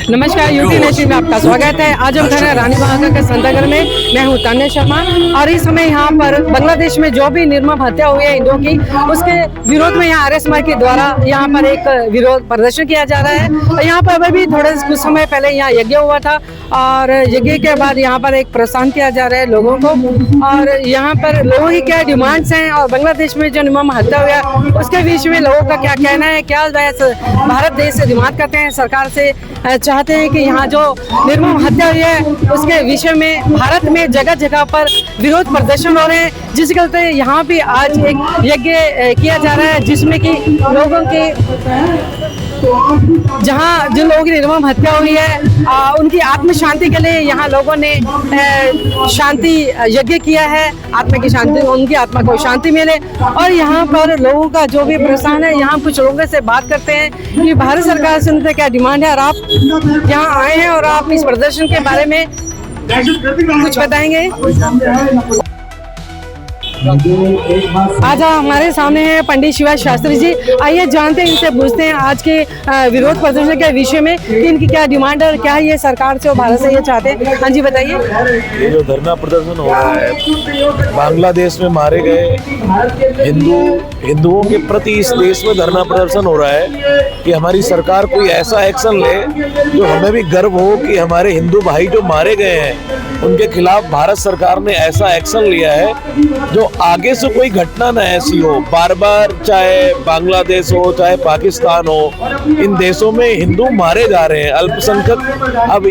नमस्कार, UT nation में आपका स्वागत है। आज हम खड़े हैं रानी बाग के संतनगर में। मैं हूं तन्मय शर्मा और इस समय यहाँ पर बांग्लादेश में जो भी निर्मम हत्या हुई है हिंदुओं की, उसके विरोध में यहाँ आर्य समाज के द्वारा यहाँ पर एक विरोध प्रदर्शन किया जा रहा है। और यहाँ पर अभी भी थोड़े कुछ समय पहले यहाँ यज्ञ हुआ था और यज्ञ के बाद यहाँ पर एक प्रस्थान किया जा रहा है लोगों को। और यहाँ पर लोगों की क्या डिमांड्स हैं और बांग्लादेश में जो निर्मम हत्या हुआ उसके बीच में लोगों का क्या कहना है, क्या भारत देश से डिमांड करते हैं, सरकार से चाहते हैं कि यहाँ जो निर्मम हत्या हुई है उसके विषय में भारत में जगह जगह पर विरोध प्रदर्शन हो रहे हैं, जिसके चलते यहाँ भी आज एक यज्ञ किया जा रहा है, जिसमें कि लोगों के जहाँ जिन लोगों की निर्मम हत्या हुई है उनकी आत्म शांति के लिए यहाँ लोगों ने शांति यज्ञ किया है। आत्मा की शांति, उनकी आत्मा को शांति मिले। और यहाँ पर लोगों का जो भी परेशान है, यहाँ कुछ लोगों से बात करते हैं कि भारत सरकार से उनसे क्या डिमांड है। और आप यहाँ आए हैं और आप इस प्रदर्शन के बारे में कुछ बताएंगे। आज हमारे सामने हैं पंडित शिवाजी शास्त्री जी। आइए जानते हैं, इनसे पूछते हैं आज के विरोध प्रदर्शन के विषय में कि इनकी क्या डिमांड है और क्या ये सरकार से और भारत से ये चाहते हैं। हाँ जी, बताइए। ये जो धरना प्रदर्शन हो रहा है, बांग्लादेश में मारे गए हिंदुओं के प्रति इस देश में धरना प्रदर्शन हो रहा है कि हमारी सरकार कोई ऐसा एक्शन ले जो हमें भी गर्व हो कि हमारे हिंदू भाई जो मारे गए हैं उनके खिलाफ भारत सरकार ने ऐसा एक्शन लिया है जो आगे से कोई घटना ना ऐसी हो। बार बार चाहे बांग्लादेश हो चाहे पाकिस्तान हो, इन देशों में हिंदू मारे जा रहे हैं, अल्पसंख्यक। अब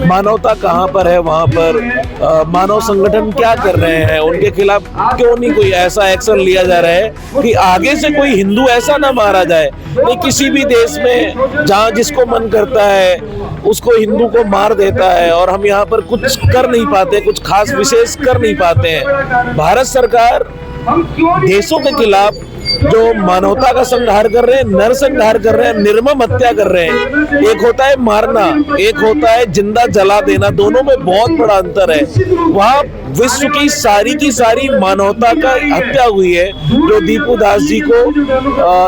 मानवता कहाँ पर है, वहाँ पर मानव संगठन क्या कर रहे हैं, उनके खिलाफ क्यों नहीं कोई ऐसा एक्शन लिया जा रहा है कि आगे से कोई हिंदू ऐसा ना मारा जाए। नहीं, किसी भी देश में जहाँ जिसको मन करता है उसको हिंदू को मार देता है और हम यहाँ पर कुछ कर नहीं पाते, कुछ खास विशेष कर नहीं पाते हैं। भारत सरकार देशों के खिलाफ जो मानवता का संहार कर रहे हैं, नरसंहार कर रहे हैं, निर्मम हत्या कर रहे हैं। एक होता है मारना, एक होता है जिंदा जला देना, दोनों में बहुत बड़ा अंतर है। वहाँ विश्व की सारी मानवता का हत्या हुई है। जो दीपू दास जी को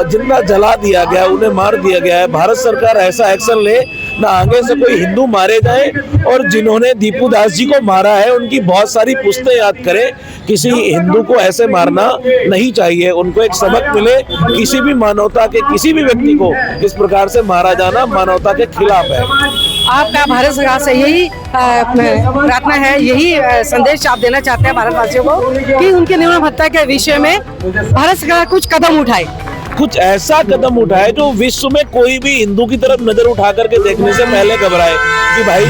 जिंदा जला दिया गया, उन्हें मार दिया गया है। भारत सरकार ऐसा एक्शन ले ना आगे से कोई हिंदू मारे जाए और जिन्होंने दीपू दास जी को मारा है उनकी बहुत सारी पुश्तें याद करें। किसी हिंदू को ऐसे मारना नहीं चाहिए, उनको एक सबक मिले। किसी भी मानवता के किसी भी व्यक्ति को इस प्रकार से मारा जाना मानवता के खिलाफ है। आपका भारत सरकार से यही प्रार्थना है, यही संदेश आप देना चाहते हैं भारतवासियों को कि उनके निर्मम हत्या के विषय में भारत सरकार कुछ कदम उठाए, कुछ ऐसा कदम उठाए जो विश्व में कोई भी हिंदू की तरफ नजर उठा करके देखने से पहले घबराए कि भाई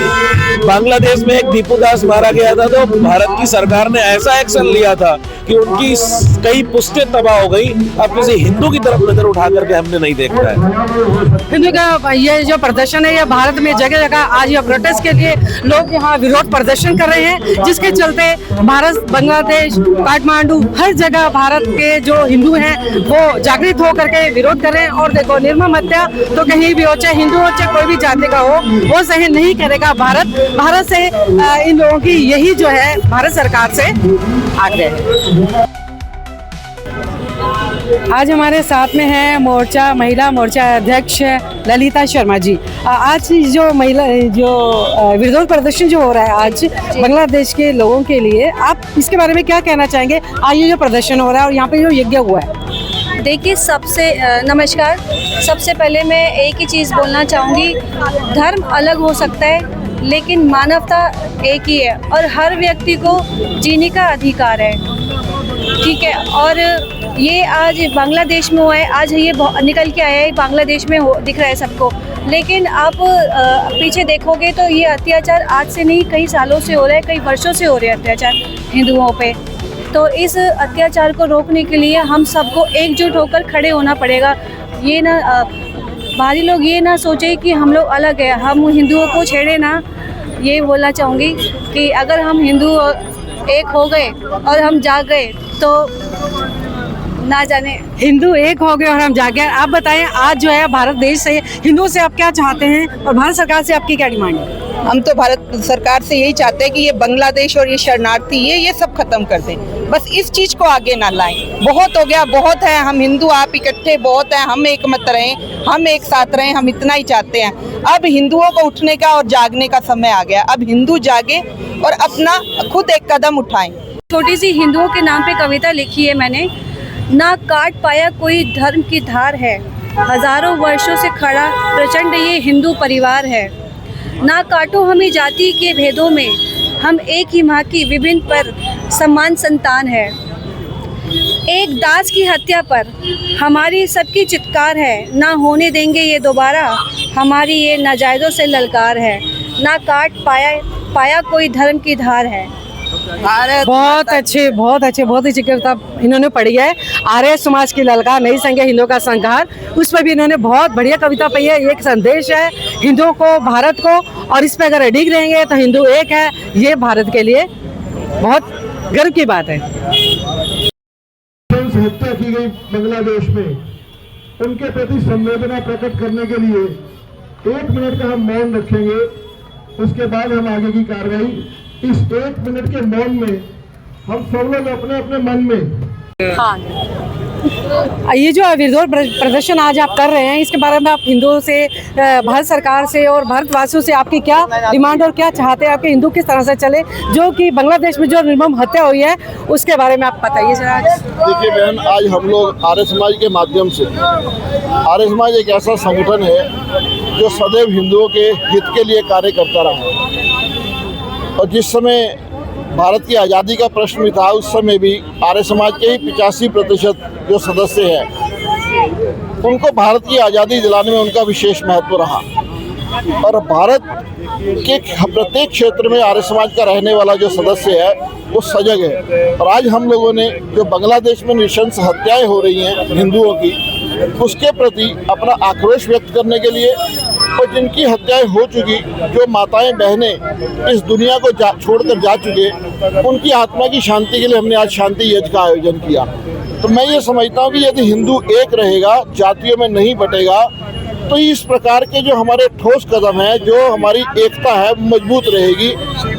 बांग्लादेश में एक दीपू दास मारा गया था तो भारत की सरकार ने ऐसा एक्शन लिया था कि उनकी कई पुश्तें तबाह हो गई। अब किसी हिंदू की तरफ नजर उठा करके हमने नहीं देखा है। हिंदू का ये जो प्रदर्शन है, ये भारत में जगह जगह आज ये प्रोटेस्ट के लिए लोग यहाँ विरोध प्रदर्शन कर रहे हैं, जिसके चलते भारत, बांग्लादेश, काठमांडू, हर जगह भारत के जो हिंदू हैं वो जागृत होकर के विरोध कर रहे हैं। और देखो, निर्मम हत्या तो कहीं भी हो, चाहे हिंदू हो चाहे कोई भी जाति का हो, वो सहन नहीं करेगा भारत से। इन लोगों की यही जो है भारत सरकार से आग्रह है। आज हमारे साथ में है महिला मोर्चा अध्यक्ष ललिता शर्मा जी। आज जो विरोध प्रदर्शन जो हो रहा है आज बांग्लादेश के लोगों के लिए, आप इसके बारे में क्या कहना चाहेंगे? आज ये जो प्रदर्शन हो रहा है और यहाँ पे जो यज्ञ हुआ है। देखिए, नमस्कार। सबसे पहले मैं एक ही चीज़ बोलना चाहूँगी, धर्म अलग हो सकता है लेकिन मानवता एक ही है और हर व्यक्ति को जीने का अधिकार है, ठीक है। और ये आज बांग्लादेश में हुआ है, आज ये निकल के आया है, बांग्लादेश में दिख रहा है सबको। लेकिन आप पीछे देखोगे तो ये अत्याचार आज से नहीं, कई सालों से हो रहा है, कई वर्षों से हो रहे हैं अत्याचार हिंदुओं पे। तो इस अत्याचार को रोकने के लिए हम सबको एकजुट होकर खड़े होना पड़ेगा। ये ना बाहरी लोग ये ना सोचे कि हम लोग अलग है, हम हिंदुओं को छेड़े ना। ये बोलना चाहूँगी कि अगर हम हिंदू एक हो गए और हम जाग गए तो ना जाने हिंदू एक हो गए और हम जाग गए। आप बताएं, आज जो है भारत देश से हिंदुओं से आप क्या चाहते हैं और भारत सरकार से आपकी क्या डिमांड है? हम तो भारत सरकार से यही चाहते हैं कि ये बांग्लादेश और ये शरणार्थी ये सब खत्म कर दें। बस इस चीज को आगे ना लाएं। बहुत हो गया, बहुत है, हम हिंदू आप इकट्ठे बहुत हैं, हम एक मत रहें, हम एक साथ रहें, हम इतना ही चाहते हैं। अब हिंदुओं को उठने का और जागने का समय आ गया। अब हिंदू जागे और अपना खुद एक कदम उठाएं। छोटी सी हिंदुओं के नाम पे कविता लिखी है मैंने। ना काट पाया कोई धर्म की धार है, हजारों वर्षों से खड़ा प्रचंड ये हिंदू परिवार है। ना काटो हमें जाति के भेदों में, हम एक ही माँ की विभिन्न पर समान संतान है। एक दास की हत्या पर हमारी सबकी चित्कार है, ना होने देंगे ये दोबारा, हमारी ये नाजायज़ों से ललकार है। ना काट पाया कोई धर्म की धार है। बहुत अच्छी कविता इन्होंने पढ़ी है। आर्य समाज की ललकार, नहीं संगे हिंदुओं का संघार, उस पर भी इन्होंने बहुत बढ़िया कविता पढ़ी है। एक संदेश है हिंदुओं को, भारत को, और इस पे अगर अडिग रहेंगे तो हिंदू एक है, ये भारत के लिए बहुत गर्व की बात है। हत्या की गई बांग्लादेश में, उनके प्रति संवेदना प्रकट करने के लिए 1 मिनट का हम मौन रखेंगे। उसके बाद हम आगे की कार्रवाई इस 1 मिनट के मौन में हम सब लोग अपने अपने मन में ये जो विरोध प्रदर्शन आज आप कर रहे हैं, इसके बारे में आप हिंदुओं से, भारत सरकार से और भारतवासियों से आपकी क्या डिमांड और क्या चाहते हैं? आपके हिंदू किस तरह से चले, जो कि बांग्लादेश में जो निर्मम हत्या हुई है उसके बारे में आप बताइए जरा। देखिए बहन, आज हम लोग आर्य समाज के माध्यम से, आर्य समाज एक ऐसा संगठन है जो सदैव हिंदुओं के हित के लिए कार्य करता रहा है। और जिस समय भारत की आज़ादी का प्रश्न भी था, उस समय भी आर्य समाज के ही 85% जो सदस्य हैं, उनको भारत की आज़ादी दिलाने में उनका विशेष महत्व रहा। और भारत के प्रत्येक क्षेत्र में आर्य समाज का रहने वाला जो सदस्य है वो सजग है। और आज हम लोगों ने जो बांग्लादेश में नृशंस हत्याएं हो रही हैं हिंदुओं की, उसके प्रति अपना आक्रोश व्यक्त करने के लिए, और जिनकी हत्याएं हो चुकी, जो माताएं बहनें इस दुनिया को छोड़कर जा चुके, उनकी आत्मा की शांति के लिए हमने आज शांति यज्ञ का आयोजन किया। तो मैं ये समझता हूँ कि यदि हिंदू एक रहेगा, जातियों में नहीं बटेगा, तो इस प्रकार के जो हमारे ठोस कदम हैं, जो हमारी एकता है, मजबूत रहेगी।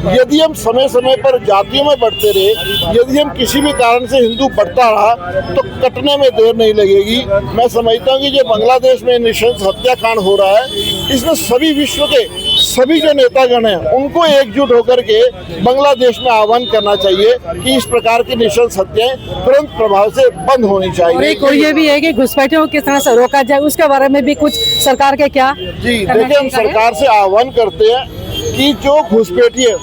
यदि हम समय समय पर जातियों में बढ़ते रहे, यदि हम किसी भी कारण से हिंदू बढ़ता रहा, तो कटने में देर नहीं लगेगी। मैं समझता हूँ कि जो बांग्लादेश में नृशंस हत्याकांड हो रहा है, इसमें सभी विश्व के सभी जो नेतागण हैं उनको एकजुट होकर के बांग्लादेश में आह्वान करना चाहिए कि इस प्रकार की नृशंस हत्याएं तुरंत प्रभाव से बंद होनी चाहिए। और एक और ये भी है कि घुसपैठियों को किस तरह से रोका जाए, उसके बारे में भी कुछ सरकार के क्या? जी देखिए, हम सरकार से आह्वान करते हैं कि जो घुसपैठिए,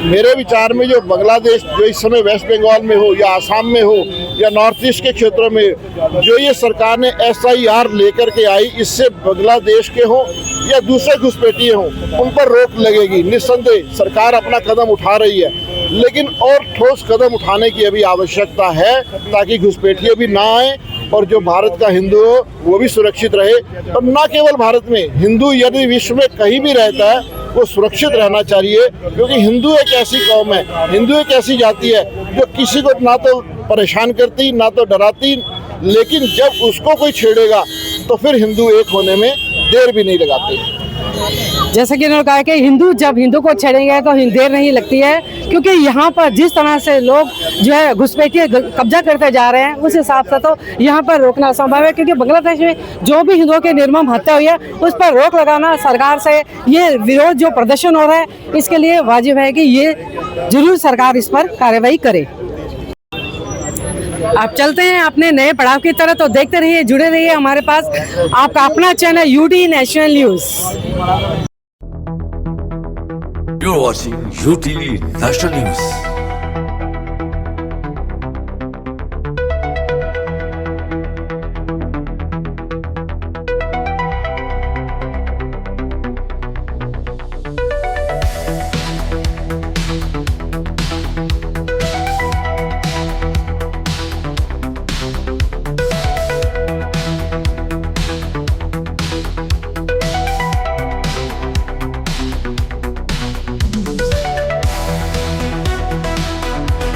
मेरे विचार में जो बांग्लादेश, जो इस समय वेस्ट बंगाल में हो या आसाम में हो या नॉर्थ ईस्ट के क्षेत्रों में, जो ये सरकार ने SIR लेकर के आई, इससे बांग्लादेश के हों या दूसरे घुसपैठिए हों, उन पर रोक लगेगी। निस्संदेह सरकार अपना कदम उठा रही है, लेकिन और ठोस कदम उठाने की अभी आवश्यकता है, ताकि घुसपैठिए भी ना आए और जो भारत का हिंदू हो वो भी सुरक्षित रहे। और न केवल भारत में, हिंदू यदि विश्व में कहीं भी रहता है वो सुरक्षित रहना चाहिए, क्योंकि हिंदू एक ऐसी कौम है, हिंदू एक ऐसी जाति है जो किसी को ना तो परेशान करती, ना तो डराती, लेकिन जब उसको कोई छेड़ेगा तो फिर हिंदू एक होने में देर भी नहीं लगाते। जैसा कि उन्होंने कहा कि हिंदू जब हिंदू को छेड़ेंगे तो देर नहीं लगती है, क्योंकि यहाँ पर जिस तरह से लोग जो है घुसपैठिए कब्जा करते जा रहे हैं, उस हिसाब से तो यहाँ पर रोकना असंभव है। क्योंकि बांग्लादेश में जो भी हिंदुओं की निर्मम हत्या हुई है उस पर रोक लगाना सरकार से, ये विरोध जो प्रदर्शन हो रहा है, इसके लिए वाजिब है कि ये जरूर सरकार इस पर कार्रवाई करे। आप चलते हैं अपने नए पड़ाव की तरह, तो देखते रहिए, जुड़े रहिए हमारे पास, आपका अपना channel UT national news. You're watching UT National News.